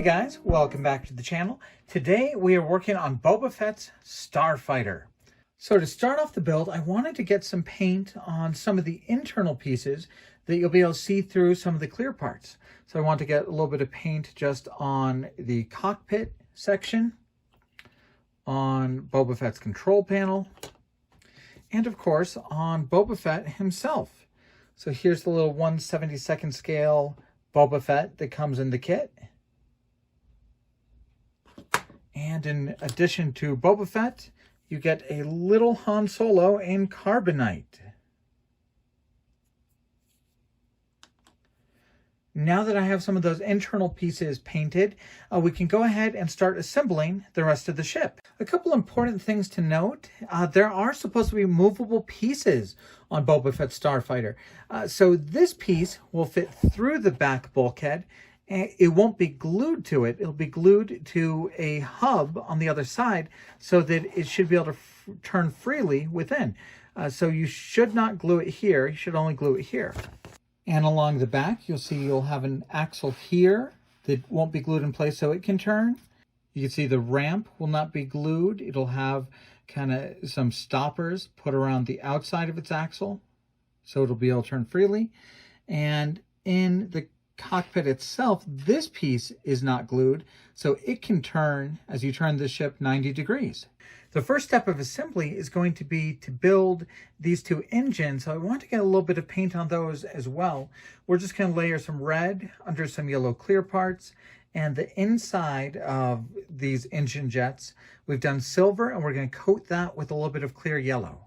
Hey guys, welcome back to the channel. Today we are working on Boba Fett's Starfighter. So to start off the build, I wanted to get some paint on some of the internal pieces that you'll be able to see through some of the clear parts. So I want to get a little bit of paint just on the cockpit section, on Boba Fett's control panel, and of course on Boba Fett himself. So here's the little 1/72nd scale Boba Fett that comes in the kit. And in addition to Boba Fett, you get a little Han Solo in carbonite. Now that I have some of those internal pieces painted, we can go ahead and start assembling the rest of the ship. A couple important things to note. There are supposed to be movable pieces on Boba Fett's Starfighter. So this piece will fit through the back bulkhead. It won't be glued to it. It'll be glued to a hub on the other side so that it should be able to turn freely within. So you should not glue it here. You should only glue it here. And along the back, you'll have an axle here that won't be glued in place so it can turn. You can see the ramp will not be glued. It'll have kind of some stoppers put around the outside of its axle so it'll be able to turn freely. And in the cockpit itself, this piece is not glued, so it can turn as you turn the ship 90 degrees. The first step of assembly is going to be to build these two engines, so I want to get a little bit of paint on those as well. We're just going to layer some red under some yellow clear parts, and the inside of these engine jets, we've done silver, and we're going to coat that with a little bit of clear yellow.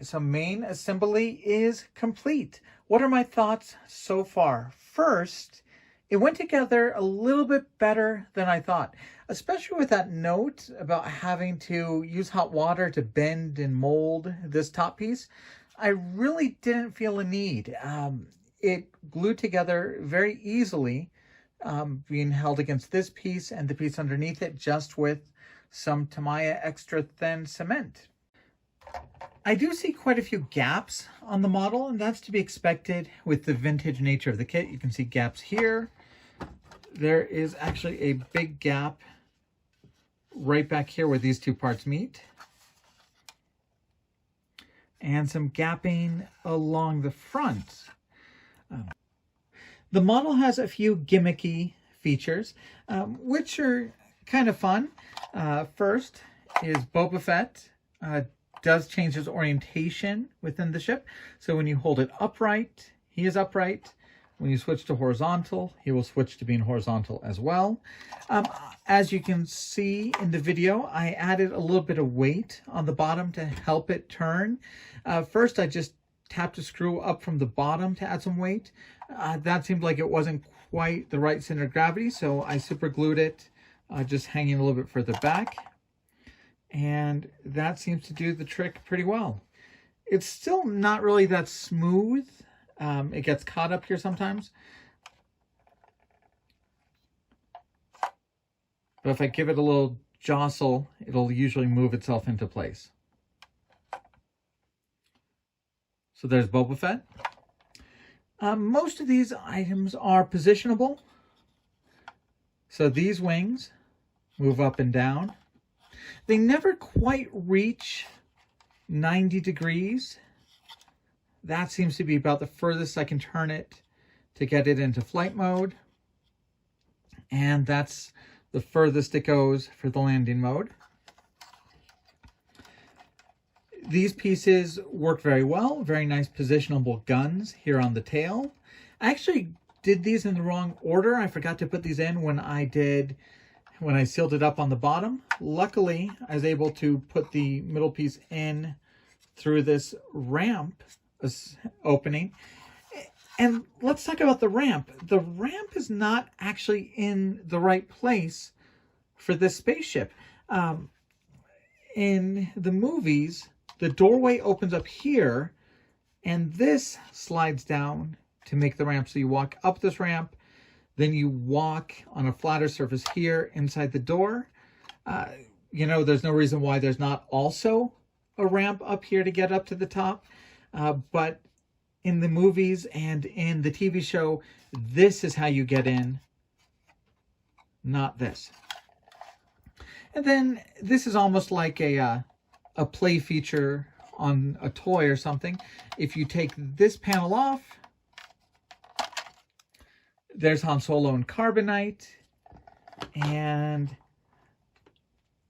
so main assembly is complete. What are my thoughts so far? First, it went together a little bit better than I thought, especially with that note about having to use hot water to bend and mold this top piece. I really didn't feel a need. It glued together very easily, being held against this piece and the piece underneath it, just with some Tamiya extra thin cement. I do see quite a few gaps on the model, and that's to be expected with the vintage nature of the kit. You can see gaps here. There is actually a big gap right back here where these two parts meet. And some gapping along the front. The model has a few gimmicky features, which are kind of fun. First is Boba Fett does change his orientation within the ship. So when you hold it upright, he is upright. When you switch to horizontal, he will switch to being horizontal as well. As you can see in the video, I added a little bit of weight on the bottom to help it turn. First, I just tapped a screw up from the bottom to add some weight. That seemed like it wasn't quite the right center of gravity, so I super glued it, just hanging a little bit further back. And that seems to do the trick pretty well. It's still not really that smooth. It gets caught up here sometimes. But if I give it a little jostle, it'll usually move itself into place. So there's Boba Fett. Most of these items are positionable. So these wings move up and down. They never quite reach 90 degrees. That seems to be about the furthest I can turn it to get it into flight mode. And that's the furthest it goes for the landing mode. These pieces work very well. Very nice positionable guns here on the tail. I actually did these in the wrong order. I forgot to put these in when I sealed it up on the bottom. Luckily, I was able to put the middle piece in through this ramp opening. And let's talk about the ramp. The ramp is not actually in the right place for this spaceship. In the movies, the doorway opens up here, and this slides down to make the ramp. So you walk up this ramp, then you walk on a flatter surface here inside the door. There's no reason why there's not also a ramp up here to get up to the top. But in the movies and in the TV show, this is how you get in, not this. And then this is almost like a play feature on a toy or something. If you take this panel off, there's Han Solo in carbonite. And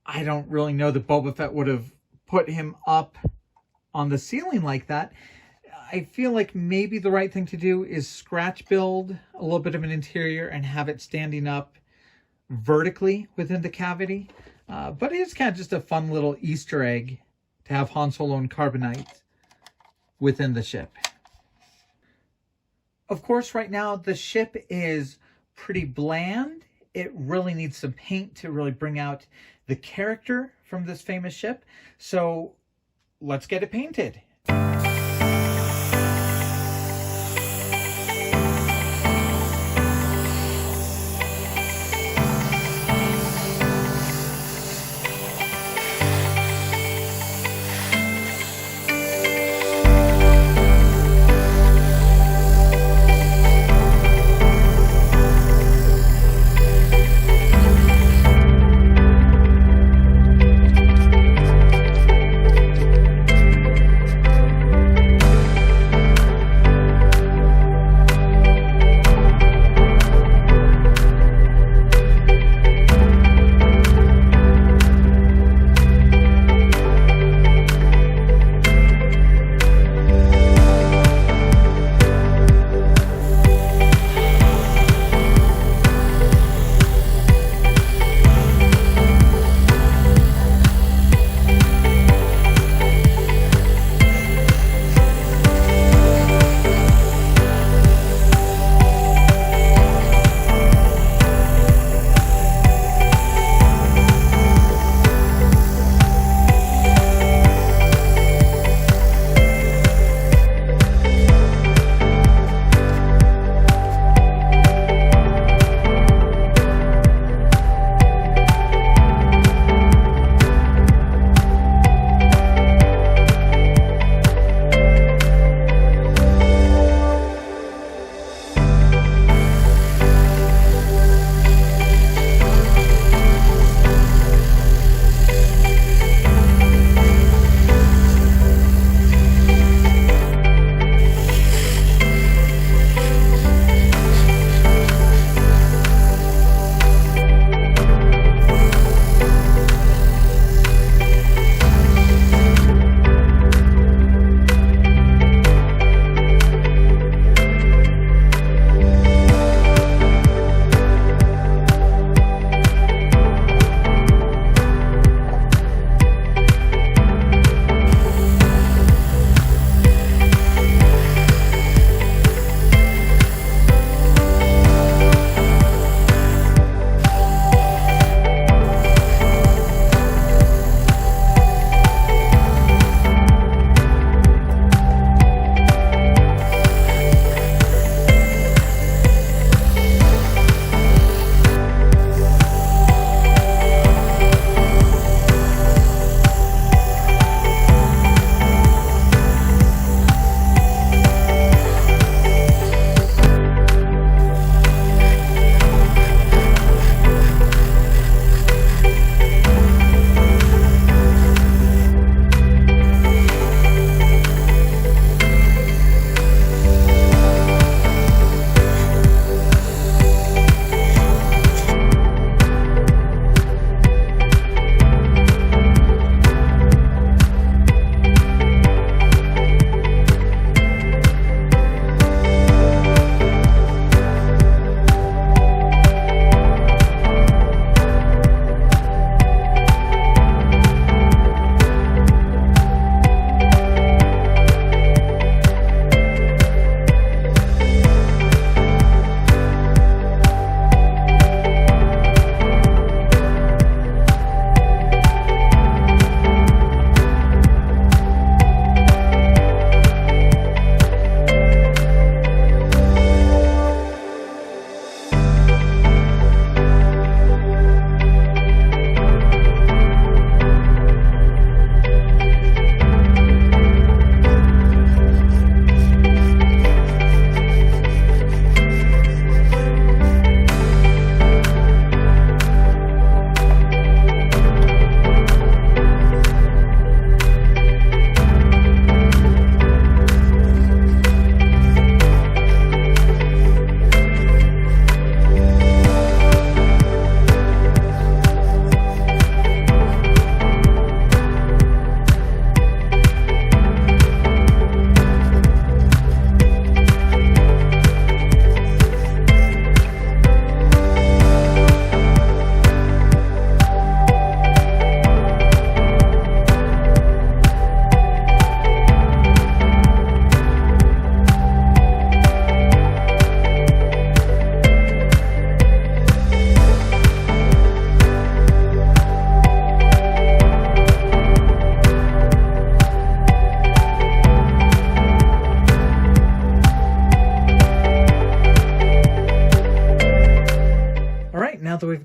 I don't really know that Boba Fett would have put him up on the ceiling like that. I feel like maybe the right thing to do is scratch build a little bit of an interior and have it standing up vertically within the cavity. But it's kind of just a fun little Easter egg to have Han Solo in carbonite within the ship. Of course, right now the ship is pretty bland. It really needs some paint to really bring out the character from this famous ship. So let's get it painted.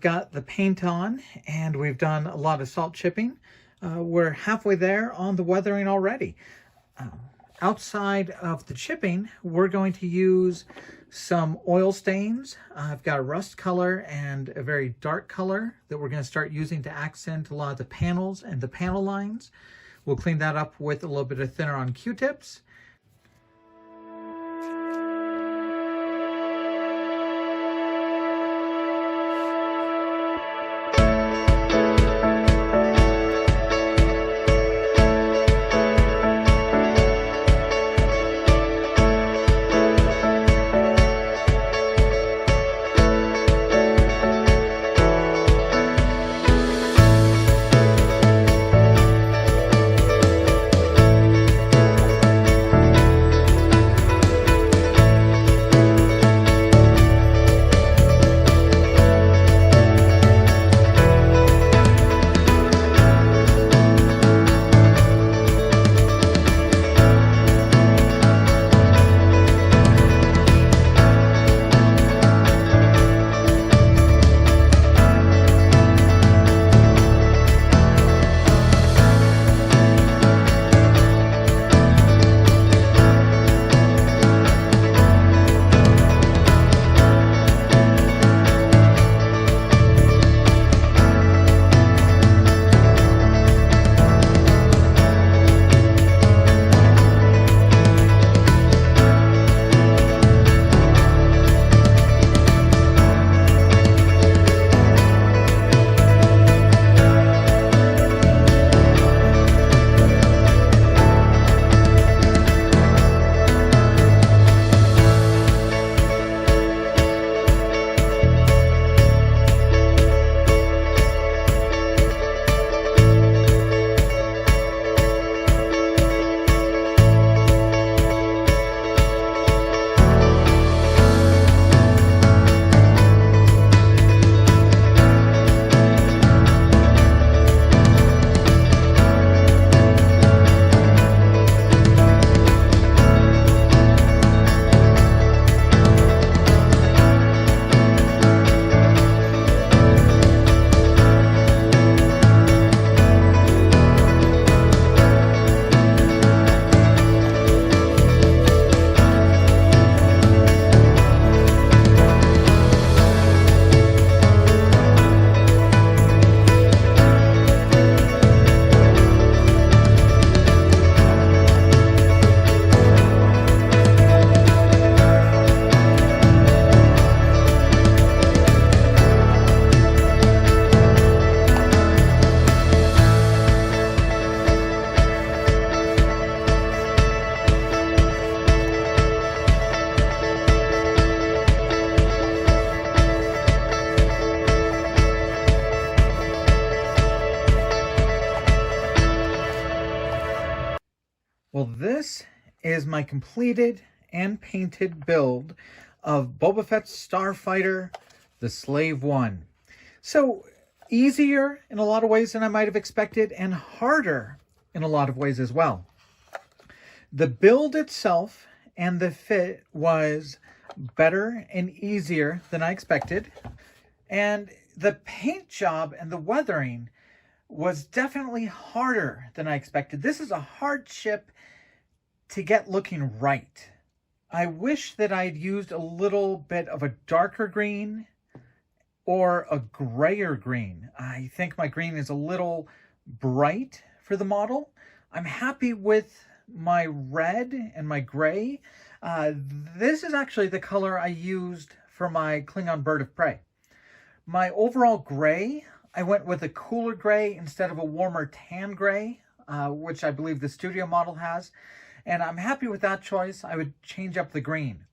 got the paint on and we've done a lot of salt chipping. We're halfway there on the weathering already. Outside of the chipping, we're going to use some oil stains. I've got a rust color and a very dark color that we're going to start using to accent a lot of the panels and the panel lines. We'll clean that up with a little bit of thinner on Q-tips. Well, this is my completed and painted build of Boba Fett's Starfighter, the Slave One. So easier in a lot of ways than I might have expected, and harder in a lot of ways as well. The build itself and the fit was better and easier than I expected. And the paint job and the weathering was definitely harder than I expected. This is a hard chip to get looking right. I wish that I'd used a little bit of a darker green or a grayer green. I think my green is a little bright for the model. I'm happy with my red and my gray. This is actually the color I used for my Klingon Bird of Prey. My overall gray, I went with a cooler gray instead of a warmer tan gray, which I believe the studio model has. And I'm happy with that choice. I would change up the green.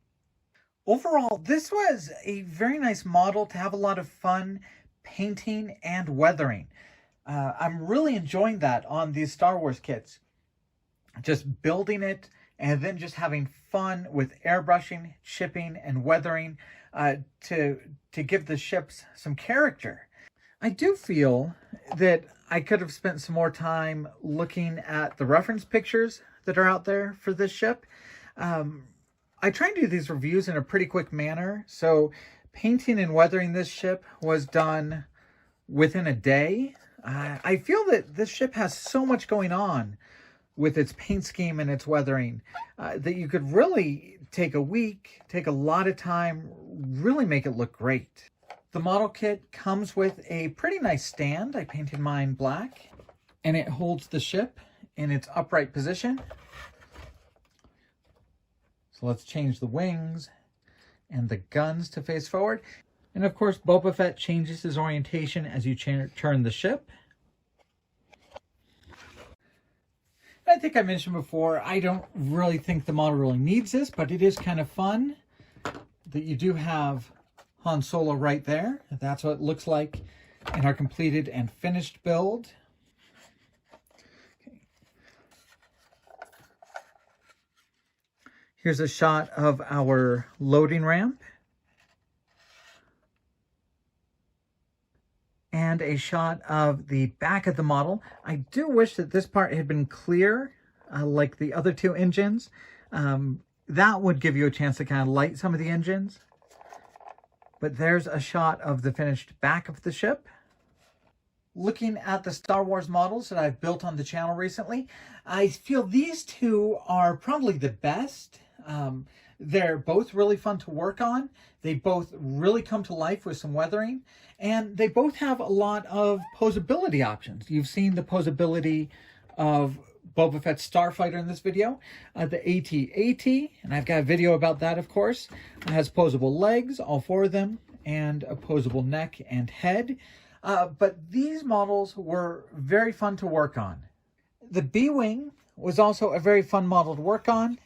Overall, this was a very nice model to have a lot of fun painting and weathering. I'm really enjoying that on these Star Wars kits. Just building it and then just having fun with airbrushing, chipping, and weathering to give the ships some character. I do feel that I could have spent some more time looking at the reference pictures that are out there for this ship. I try and do these reviews in a pretty quick manner, so Painting and weathering this ship was done within a day. I feel that this ship has so much going on with its paint scheme and its weathering that you could really take a week, take a lot of time, really make it look great. The model kit comes with a pretty nice stand. I painted mine black, and it holds the ship in its upright position. So let's change the wings and the guns to face forward. And of course, Boba Fett changes his orientation as you turn the ship. I think I mentioned before, I don't really think the model really needs this, but it is kind of fun that you do have Han Solo right there. That's what it looks like in our completed and finished build. Okay. Here's a shot of our loading ramp. And a shot of the back of the model. I do wish that this part had been clear, like the other two engines. That would give you a chance to kind of light some of the engines. But there's a shot of the finished back of the ship. Looking at the Star Wars models that I've built on the channel recently, I feel these two are probably the best. They're both really fun to work on. They both really come to life with some weathering. And they both have a lot of posability options. You've seen the posability of Boba Fett's Starfighter in this video. The AT-AT, and I've got a video about that, of course. It has posable legs, all four of them, and a posable neck and head. But these models were very fun to work on. The B-Wing was also a very fun model to work on.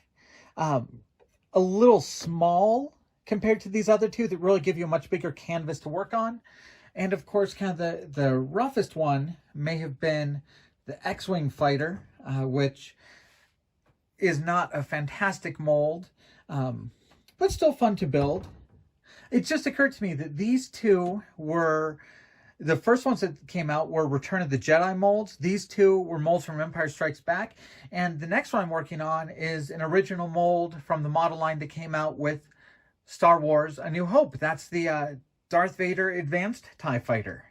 A little small compared to these other two that really give you a much bigger canvas to work on. And of course, kind of the roughest one may have been the X-Wing fighter, which is not a fantastic mold, but still fun to build. It just occurred to me that these two were, the first ones that came out were Return of the Jedi molds. These two were molds from Empire Strikes Back. And the next one I'm working on is an original mold from the model line that came out with Star Wars A New Hope. That's the Darth Vader Advanced TIE Fighter.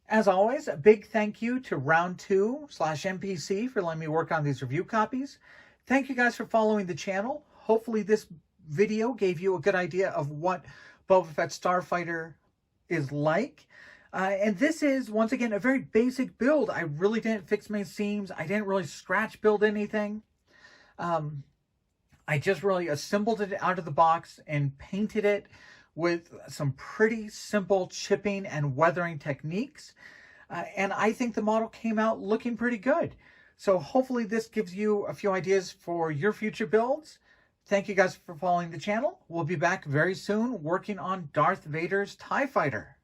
As always, a big thank you to Round2/MPC for letting me work on these review copies. Thank you guys for following the channel. Hopefully this video gave you a good idea of what Boba Fett Starfighter is like. And this is, once again, a very basic build. I really didn't fix my seams. I didn't really scratch build anything. I just really assembled it out of the box and painted it with some pretty simple chipping and weathering techniques. And I think the model came out looking pretty good. So hopefully this gives you a few ideas for your future builds. Thank you guys for following the channel. We'll be back very soon working on Darth Vader's TIE Fighter.